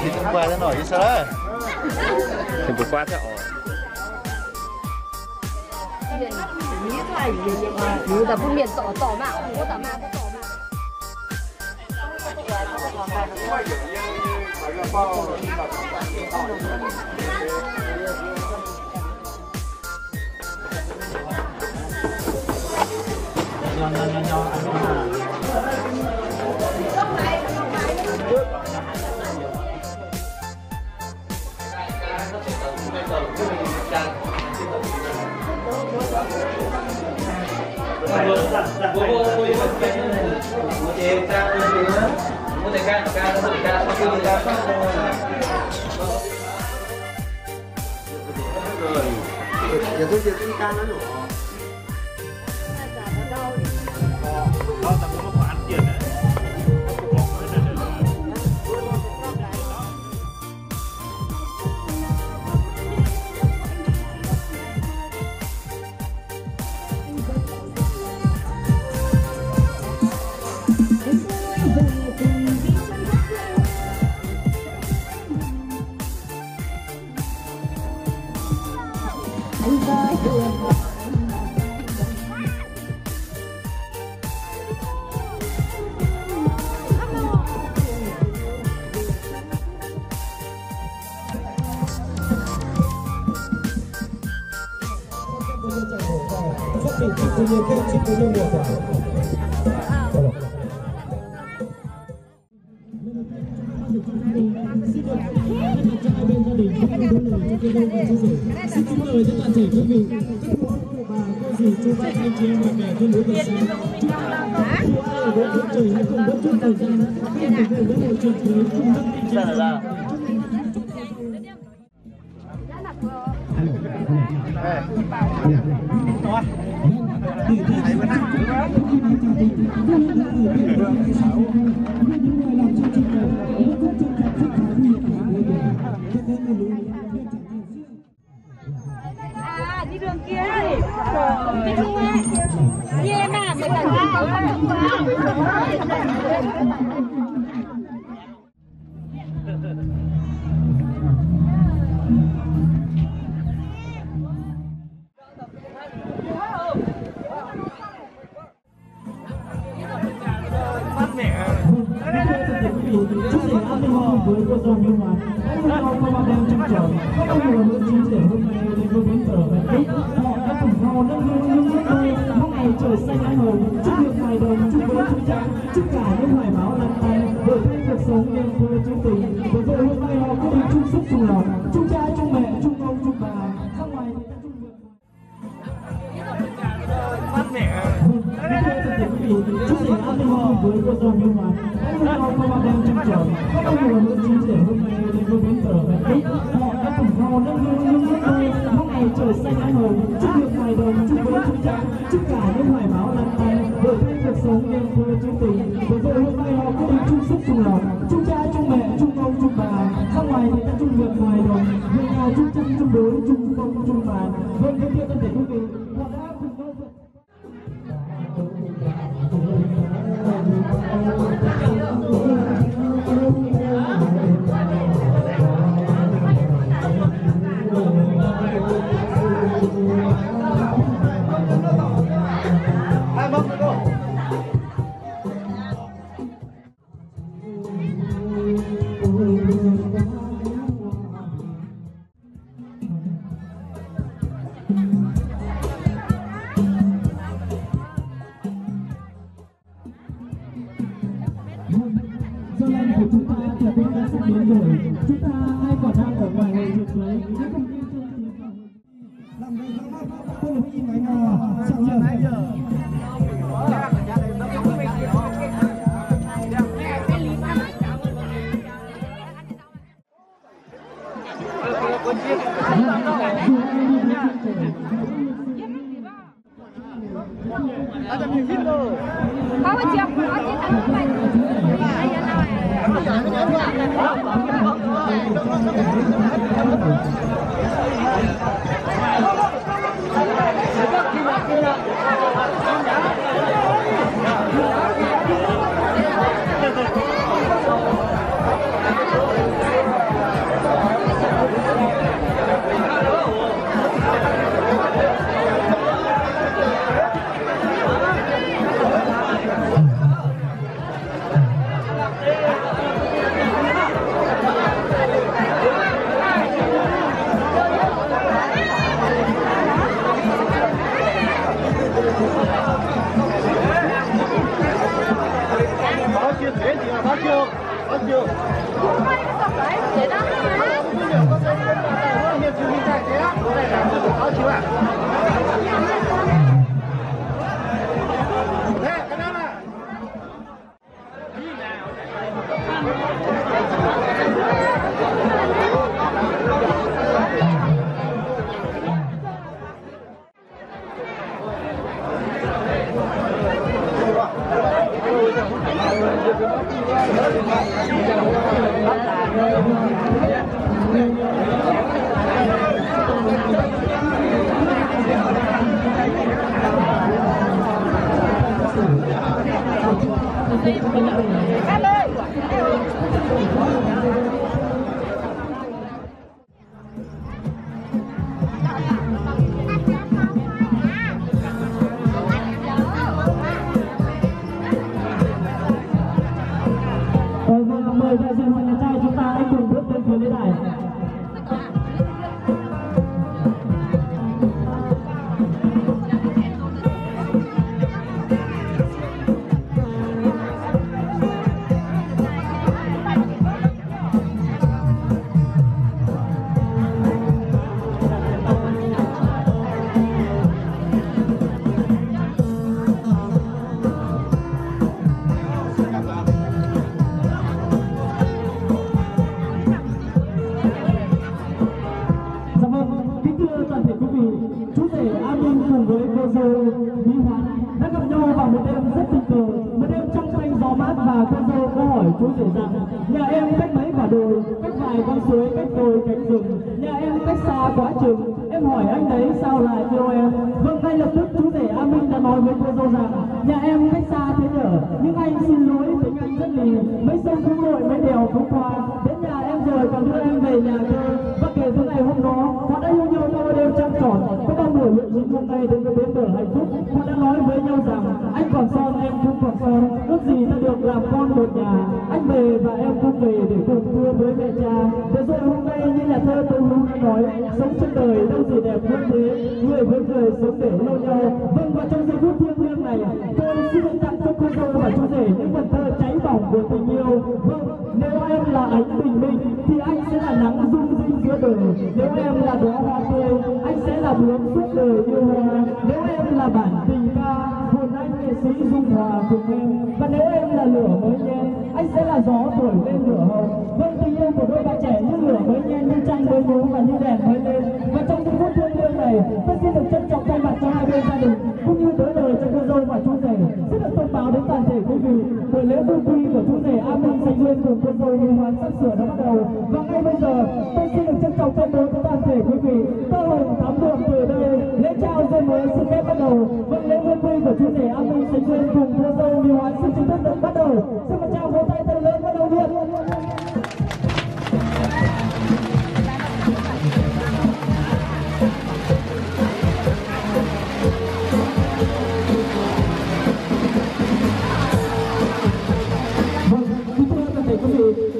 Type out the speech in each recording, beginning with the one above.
Thịt hôm qua nó nổi sao đó? Thịt vừa qua thế ổn. Nếu ta không miền tỏ mà, không có tỏ mà. Nho giờ tôi chỉ can nó nữa. Xin kính mời tất cả thể quý vị, các cụ bà, cô dì, chú bác, anh chị em và mẹ thân mến thân xin chúc ai ở đất trời hãy cùng đốc chút thời gian để về với hội trường tới trung tâm kinh tế. Đi đường kia đi. Đi chung ấy. Đi em à, mới cần đi. Chúc để an ninh với cô dâu Minh Hoàn, các bạn đang trông chờ, các người nữ chia sẻ hôm nay đến với bến tờ Bạch Tích, họ đã cùng nhau nâng hương nước tôi, hôm nay trời xanh ái hồng, chúc được hài đồng, chúc với chúng ta, chúc cả những hoài bão lăn tay, đổi thay cuộc sống nên vui chung tình, với vợ hôm nay họ có đi chung sức chung lòng, chung cha, chung mẹ, chung ông, chung bà, ra ngoài thì ta chung vượt. Chúc để an ninh với cô dâu Minh Hoàn, các bạn đang trông chờ, các người nữ chia sẻ hôm nay đến với bến tờ Bạch Tích, họ đã cùng nhau nâng hương nước tôi, hôm nay trời xanh ái hồng, chúc được hài đồng, chúc với chúng ta, chúc cả những hoài bão lăn tay, đổi thay cuộc sống nên vui chung tình, với vợ hôm nay họ có đi chung sức chung lòng, chung cha, chung mẹ, chung ông, chung bà, ra ngoài thì ta chung vượt hoài đồng, về nhà chung chân, chung đối, chung công, chung bàn, vâng với kia thân thể quý vị, họ đã cùng nhau vượt. Giờ lành của chúng ta trở nên đã sắp đến rồi. Chúng ta ai còn đang ở ngoài hội trường cưới, hãy cùng đi chơi làm đây không? Tôi là nhìn máy nào? Chẳng giờ nãy giờ. Ada mungkin loh. Kau siap, kau kita lupa. Mời đại diện nhà trai chúng ta hãy cùng bước lên phía lễ đài. Chú rể A Minh cùng với cô dâu Mỹ Hoán đã gặp nhau vào một đêm rất tình cờ, một đêm trong xanh gió mát, và cô dâu có hỏi chú rể rằng nhà em cách mấy quả đồi, cách vài con suối, cách đồi cánh rừng, nhà em cách xa quá chừng. Em hỏi anh đấy sao lại yêu em. Vâng, ngay lập tức chú rể A Minh đã nói với cô dâu rằng nhà em cách xa thế nhở, nhưng anh xin lỗi tính anh rất lì, mấy sông cũng lội mấy đèo cũng qua, đến nhà em rồi còn đưa em về nhà chơi. Và kể từ ngày hôm đó họ đã yêu nhau qua đêm trăng tròn. Có bao buổi luyện chính hôm nay đến với bến bờ hạnh phúc, họ đã nói với nhau rằng anh còn son em cũng còn son, ước gì ta được làm con một nhà, anh về và em cũng về để cùng thưa với mẹ cha. Để rồi hôm nay như nhà thơ Tô Hữu đã nói, sống trên đời đâu gì đẹp hơn thế, người với người sống để lâu nhau. Vâng, và trong giây phút thiêng liêng này tôi xin được tặng cho cô dâu và chú rể những vần thơ cháy bỏng của tình yêu. Vâng, nếu em là ánh bình minh thì anh sẽ là nắng rung rinh giữa đời, nếu em là đóa hoa tươi anh sẽ là bướm suốt đời yêu hoa, nếu em là bản tình ca hồn anh nghệ sĩ dung hòa cùng em, và nếu em là lửa mới nhen anh sẽ là gió thổi lên lửa hồng. Vâng, tình yêu của đôi bạn trẻ như lửa mới nhen, như trăng mới nhú và như đèn mới lên. Và trong những phút thiêng liêng này tôi xin được trân trọng thay mặt cho hai bên gia đình cũng như đỡ lời cho cô dâu và chú rể xin được thông báo đến toàn thể quý vị buổi lễ vui quy của chú rể A Minh Xanh Duyên cùng cô dâu Như Hoán sắp sửa đã bắt đầu. Và ngay bây giờ tôi xin được trân trọng tuyên bố với toàn thể quý vị tơ hồng thắm đượm từ đây lễ trao dây mới xin phép bắt đầu. Vâng, lễ vui quy của chú rể A Minh Xanh Duyên cùng cô dâu Như Hoán xin chính thức được bắt đầu. Xin một tràng vỗ tay thật lớn bắt đầu điện.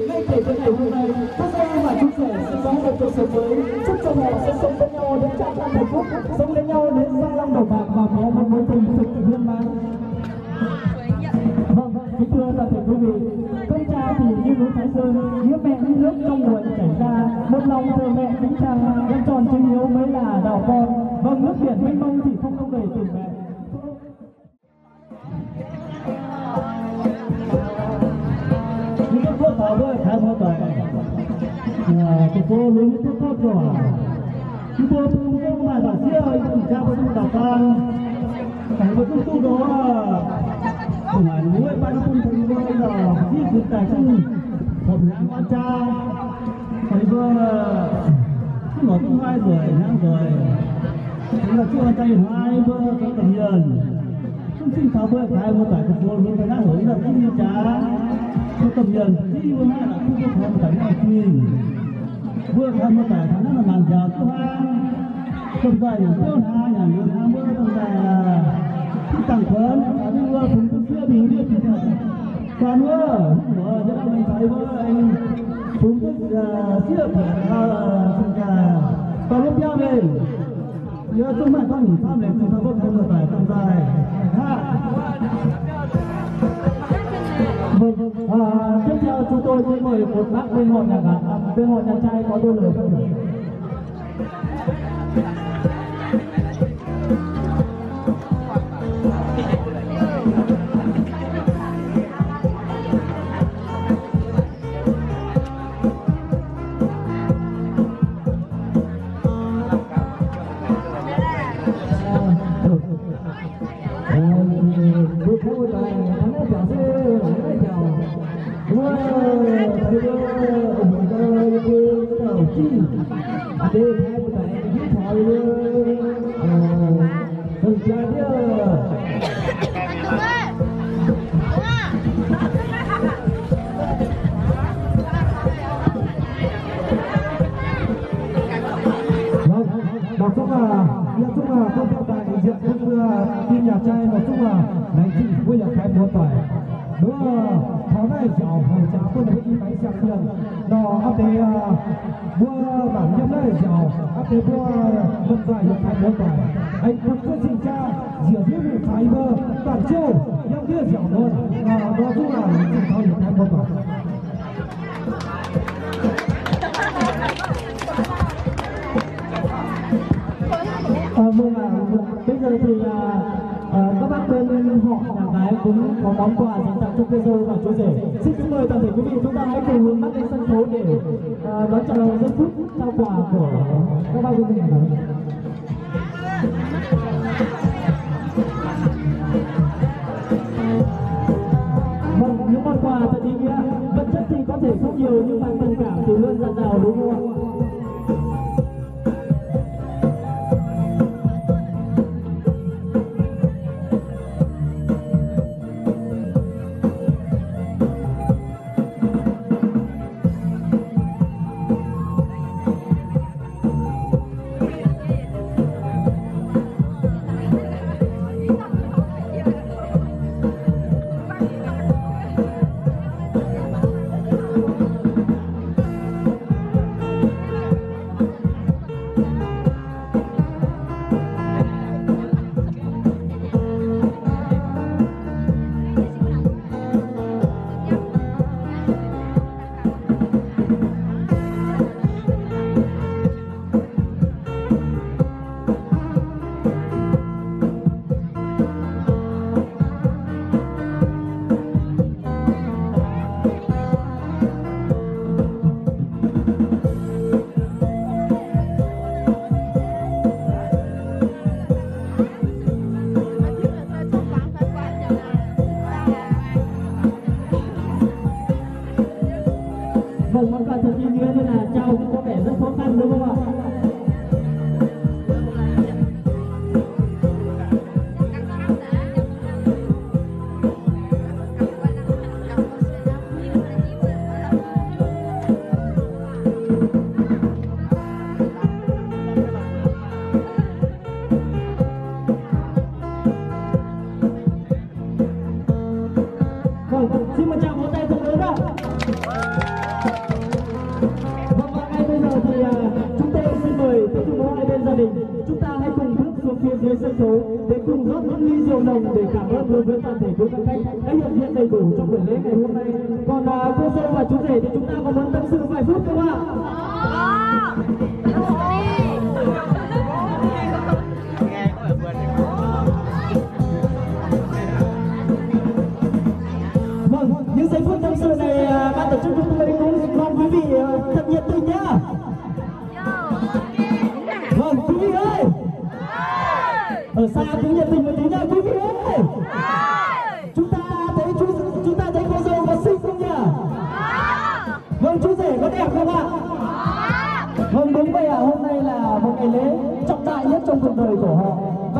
Ngay kể từ ngày hôm nay, cô dâu và chú rể sẽ có một cuộc sống mới, chúc cho họ sẽ sống với nhau đến trọn năm hạnh phúc, sống với nhau đến gia long đầu bạc và có một mối tình thực viên mãn. Vâng, kính thưa toàn thể quý vị, công cha thì như núi Thái Sơn, nghĩa mẹ như nước trong nguồn chảy ra, một lòng thờ mẹ kính cha, em tròn chữ hiếu mới là đạo con. Vâng, nước biển mênh mông thì không đông đầy tình mẹ. Tôi khá khó tỏ của cô luôn tốt tốt rồi chúng tôi cũng mà bảo chia ơi cha với đào con phải một công tu đó cùng ảnh nuôi ban công thành nuôi là khi chúng ta chung một lãng hoa cha phải vừa một thứ hai rồi năm rồi chúng là chưa tay hai vừa có tầm nhìn không xin tháo vừa hai vừa tại thành phố luôn phải đã hưởng là cái như cha có tầm nhìn khi vừa hai là không có tham tại này quyền vừa tham tại thằng nó là màn giàu thứ hai không phải vừa hai nhà vừa hai vừa không phải tăng phấn vừa cũng có chưa bị biết gì cả còn vừa cho nên mình thấy vừa anh cũng có chưa phải không cả còn lúc giao về nhớ chúng mày có những pháp lệnh chúng ta có không phải không phải tiếp theo chúng tôi sẽ mời một bác bên hội nhà trai có đôi lời không được. Anh không có gì cha, diệu biết được thái vơ, toàn châu, nhau kia dẻo hơn, đó cũng là những thao những thái vơ toàn. Bây giờ thì các bác bên họ nhà gái cũng có món quà dành tặng cho cô dâu và chú rể. Xin mời toàn thể quý vị chúng ta hãy cùng hướng mắt lên sân khấu để đón chào giây phút trao quà của các bác bên nhà gái. Vâng, những món quà thật ý nghĩa, vật chất thì có thể không nhiều nhưng mà tình cảm thì luôn dạt dào đúng không ạ? Vâng, món quà thật ý nghĩa nên là trao cũng có vẻ rất khó khăn đúng không ạ? Vâng, xin một tràng vỗ tay thật lớn ạ. Gia đình, chúng ta hãy cùng bước xuống phía dưới sân khấu để cùng rót những ly rượu nồng để cảm ơn đối với toàn thể quý khách đã hiện diện đầy đủ trong buổi lễ ngày hôm nay. Còn cô dâu và chú rể thì chúng ta có muốn tâm sự vài phút không ạ? Vâng, những giây phút tâm sự này ban tổ chức chúng tôi cũng mong quý vị thật nhiệt tình nhá. Vâng, quý vị ơi, ở xa cũng nhiệt tình một tí nha quý vị.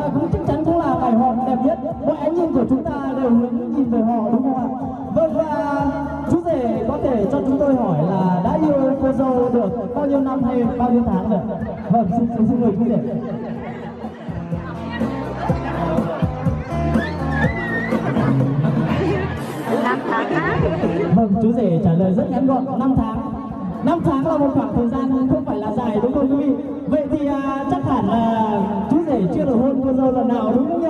và cũng chắc chắn cũng là ngày hội đẹp nhất. Mọi ánh nhìn của chúng ta đều hướng nhìn về họ, đúng không ạ? Vâng, và chú rể có thể cho chúng tôi hỏi là đã yêu cô dâu được bao nhiêu năm hay bao nhiêu tháng rồi? Vâng, xin mời chú rể. Vâng, chú rể trả lời rất ngắn gọn, 5 tháng. 5 tháng là một khoảng thời gian không phải là dài, đúng không quý vị? Vậy thì chắc hẳn là chú rể chưa được hôn cô dâu lần nào, đúng không nhỉ?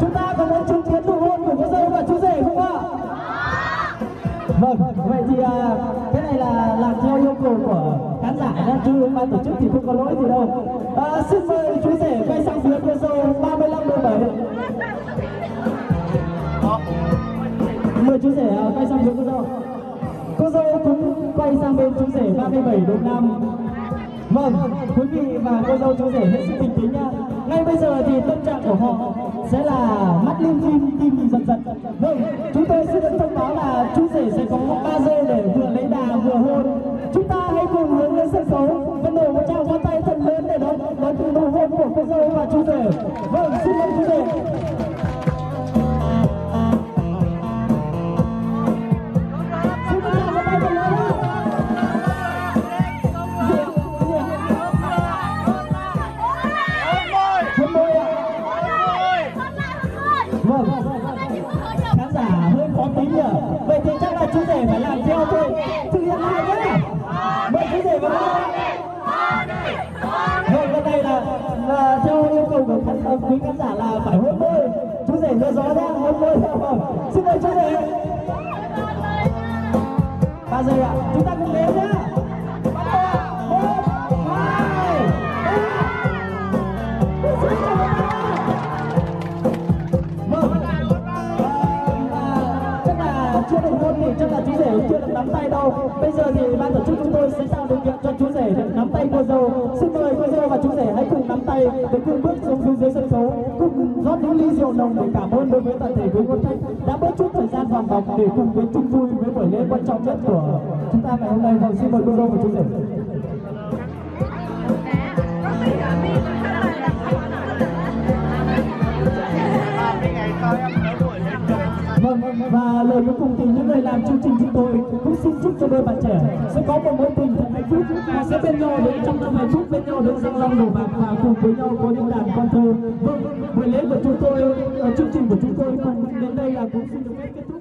Chúng ta có muốn chứng kiến nụ hôn của cô dâu và chú rể không ạ? Vâng, vậy thì cái này là làm theo yêu cầu của khán giả đó, chứ ban tổ chức thì không có lỗi gì đâu. Xin mời chú rể quay sang phía cô dâu 35-17. Mời chú rể quay sang phía cô dâu. Cô dâu cũng quay sang bên chú rể 37 độ 5. Vâng, quý vị và cô dâu chú rể hết sức bình tĩnh nha. Ngay bây giờ thì tâm trạng của họ sẽ là mắt lim dim, tim giật giật. Vâng, chúng tôi xin được thông báo là chú rể sẽ có 3 giây để vừa lấy đà vừa hôn. Chúng ta hãy cùng hướng lên sân khấu và nổ một tràng pháo tay thật lớn để đón nụ hôn của cô dâu và chú rể. Vâng, xin mời chú rể. Khán giả hơi khó tính nhỉ? Vậy thì chắc là chú rể phải làm theo thôi. Thực hiện lại nhé. Mời chú rể vào đây. Vâng, cái này là theo yêu cầu của quý khán giả là phải hôn môi. Chú rể nhớ rõ ra, hôn môi theo. Vâng, xin mời chú rể. 3 giây ạ. Chúng ta cùng đếm nhé. 1, 2, 3. Chưa được hôn thì chắc là chú rể chưa được nắm tay đâu. Bây giờ thì ban tổ chức chúng tôi sẽ tạo điều kiện cho chú rể được nắm tay cô dâu. Xin mời cô dâu và chú rể hãy cùng nắm tay để cùng bước xuống phía dưới sân khấu, cùng rót những ly rượu nồng để cảm ơn đối với toàn thể quý quan khách đã bớt chút thời gian vàng bọc để cùng với chung vui với buổi lễ quan trọng nhất của chúng ta ngày hôm nay. Vâng, xin mời cô dâu và chú rể. Vâng, và lời cuối cùng thì những người làm chương trình chúng tôi cũng xin chúc cho đôi bạn trẻ sẽ có một mối tình thật hạnh phúc và sẽ bên nhau đến trong năm hạnh phúc, bên nhau đến răng long đổ bạc và cùng với nhau có những đàn con thơ. Vâng, buổi lễ của chúng tôi, chương trình của chúng tôi cùng đến đây là cũng xin được phép kết thúc.